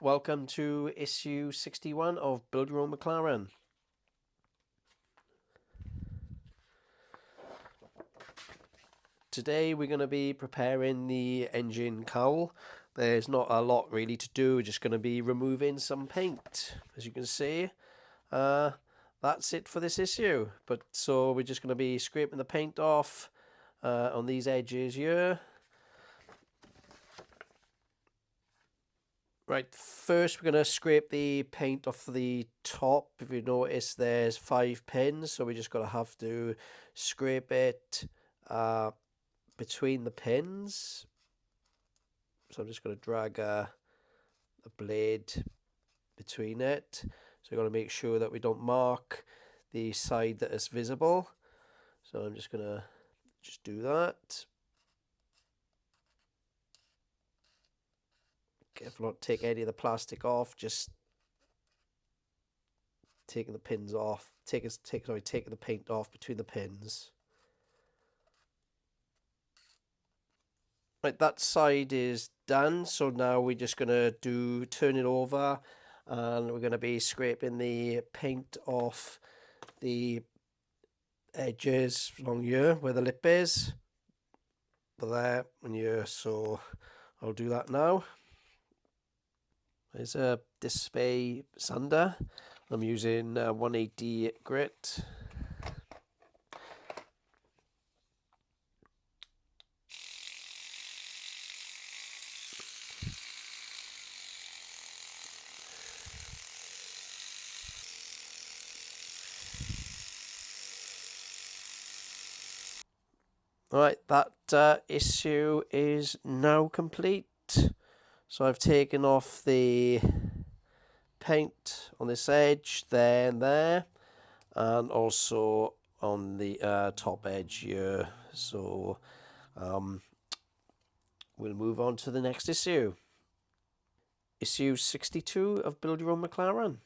Welcome to issue 61 of Build Your Own McLaren. Today we're going to be preparing the engine cowl. There's not a lot really to do, we're just going to be removing some paint. As you can see, that's it for this issue. So we're just going to be scraping the paint off on these edges here. Right, first we're going to scrape the paint off the top. If you notice, there's 5 pins, so we just have to scrape it between the pins. So I'm just going to drag a blade between it. So we've got to make sure that we don't mark the side that is visible. So I'm just going to do that. Careful not to take any of the plastic off, just taking the pins off, taking the paint off between the pins. Right, that side is done, so now we're just going to turn it over, and we're going to be scraping the paint off the edges along here where the lip is, there and here. So I'll do that now. There's a display sander. I'm using 180 grit. Alright, that issue is now complete. So I've taken off the paint on this edge there and there, and also on the top edge here. So we'll move on to the next issue. Issue 62 of Build Your Own McLaren.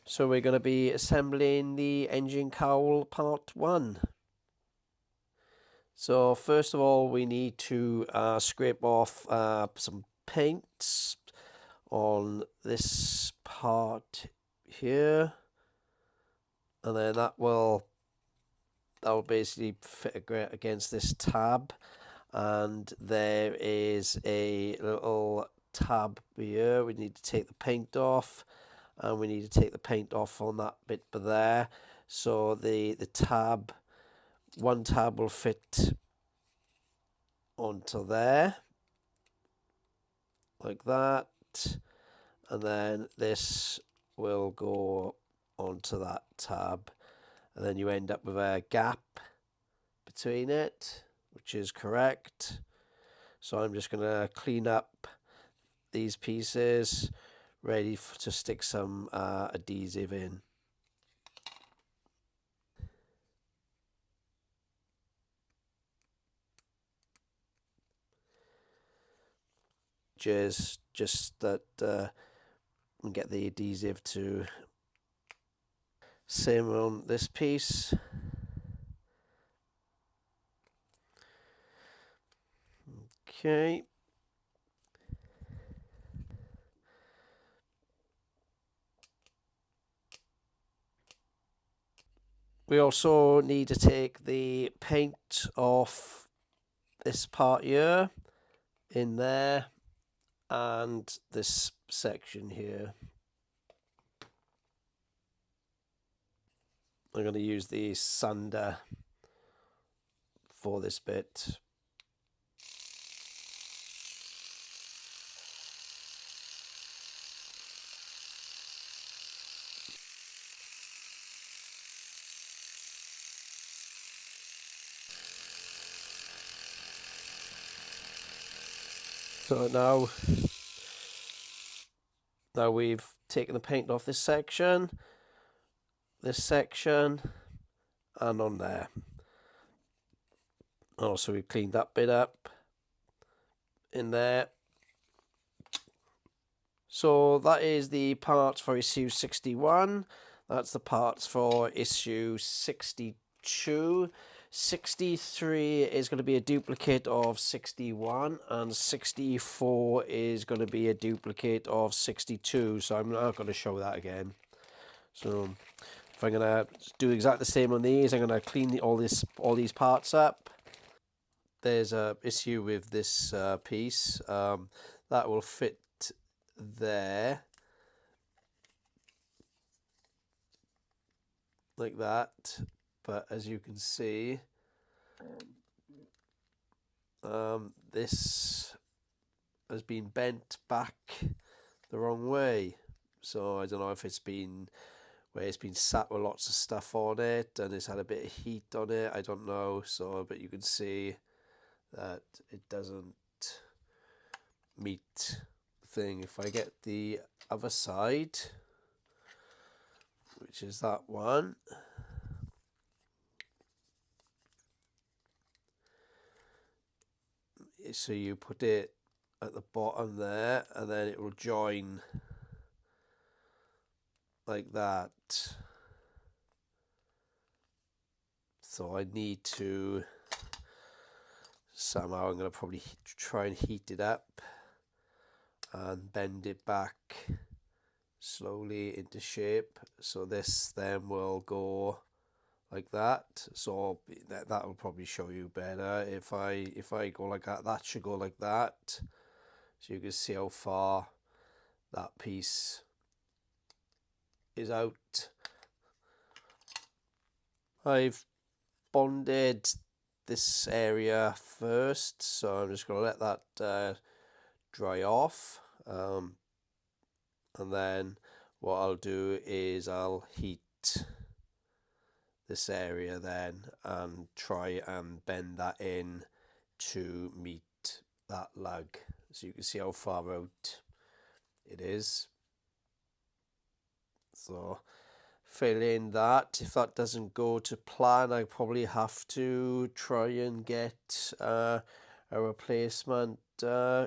So we're going to be assembling the engine cowl part 1. So first of all, we need to scrape off some paint on this part here, and then that will basically fit against this tab. And there is a little tab here. We need to take the paint off, and we need to take the paint off on that bit there. So the tab, one tab will fit onto there like that, and then this will go onto that tab, and then you end up with a gap between it, which is correct. So I'm just going to clean up these pieces, ready to stick some adhesive in. Just that and get the adhesive to. Same on this piece. Okay. We also need to take the paint off this part here, in there, and this section here. I'm going to use the sander for this bit. So now we've taken the paint off this section, and on there. Also, we've cleaned that bit up in there. So that is the parts for issue 61. That's the parts for issue 62. 63 is going to be a duplicate of 61, and 64 is going to be a duplicate of 62. So I'm not going to show that again. So if I'm going to do exactly the same on these, I'm going to clean all these parts up. There's a issue with this piece. That will fit there like that, but as you can see, this has been bent back the wrong way. So I don't know if it's been where it's been sat with lots of stuff on it and it's had a bit of heat on it. I don't know. So, but you can see that it doesn't meet the thing. If I get the other side, which is that one, so you put it at the bottom there, and then it will join like that. So I need to somehow, I'm going to probably try and heat it up and bend it back slowly into shape. So this then will go like that. So that will probably show you better. If I go like that, that should go like that. So you can see how far that piece is out. I've bonded this area first, so I'm just going to let that dry off, and then what I'll do is I'll heat this area then and try and bend that in to meet that lug, so you can see how far out it is. So fill in that. If that doesn't go to plan, I probably have to try and get a replacement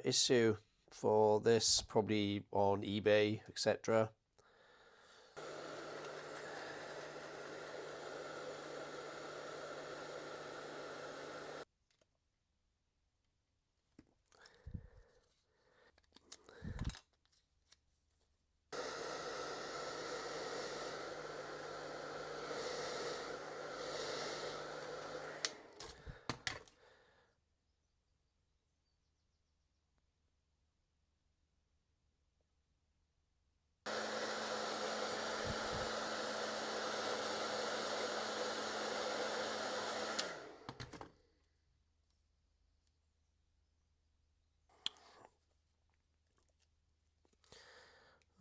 issue for this, probably on eBay, etc.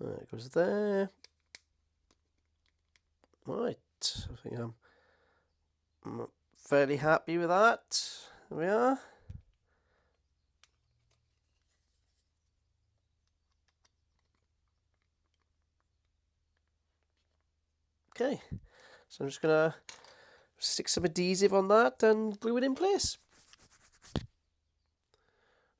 There it goes there. Right, I think I'm fairly happy with that. There we are. Okay, so I'm just gonna stick some adhesive on that and glue it in place.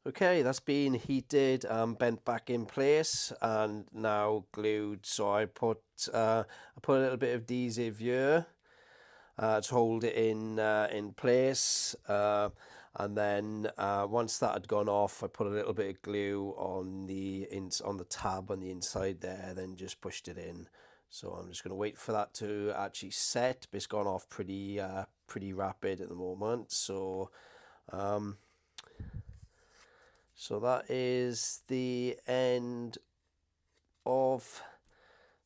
Okay, that's been heated and bent back in place and now glued. So I put a little bit of adhesive here to hold it in place, and then once that had gone off, I put a little bit of glue on the tab on the inside there, then just pushed it in. So I'm just going to wait for that to actually set, but it's gone off pretty rapid at the moment. So so that is the end of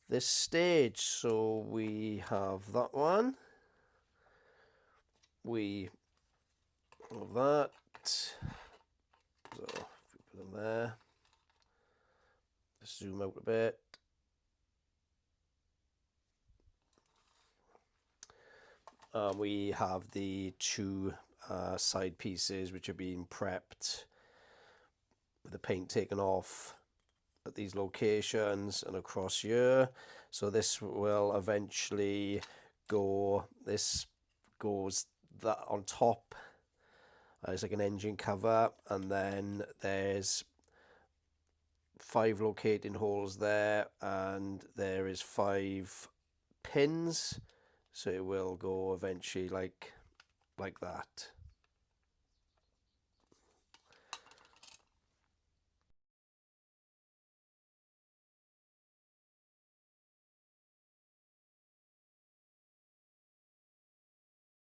this stage. So we have that one. We have that. So if we put them there, zoom out a bit. We have the two side pieces which are being prepped with the paint taken off at these locations and across here. So this will eventually go, this goes that on top. It's like an engine cover, and then there's 5 locating holes there, and there is 5 pins, so it will go eventually like like that.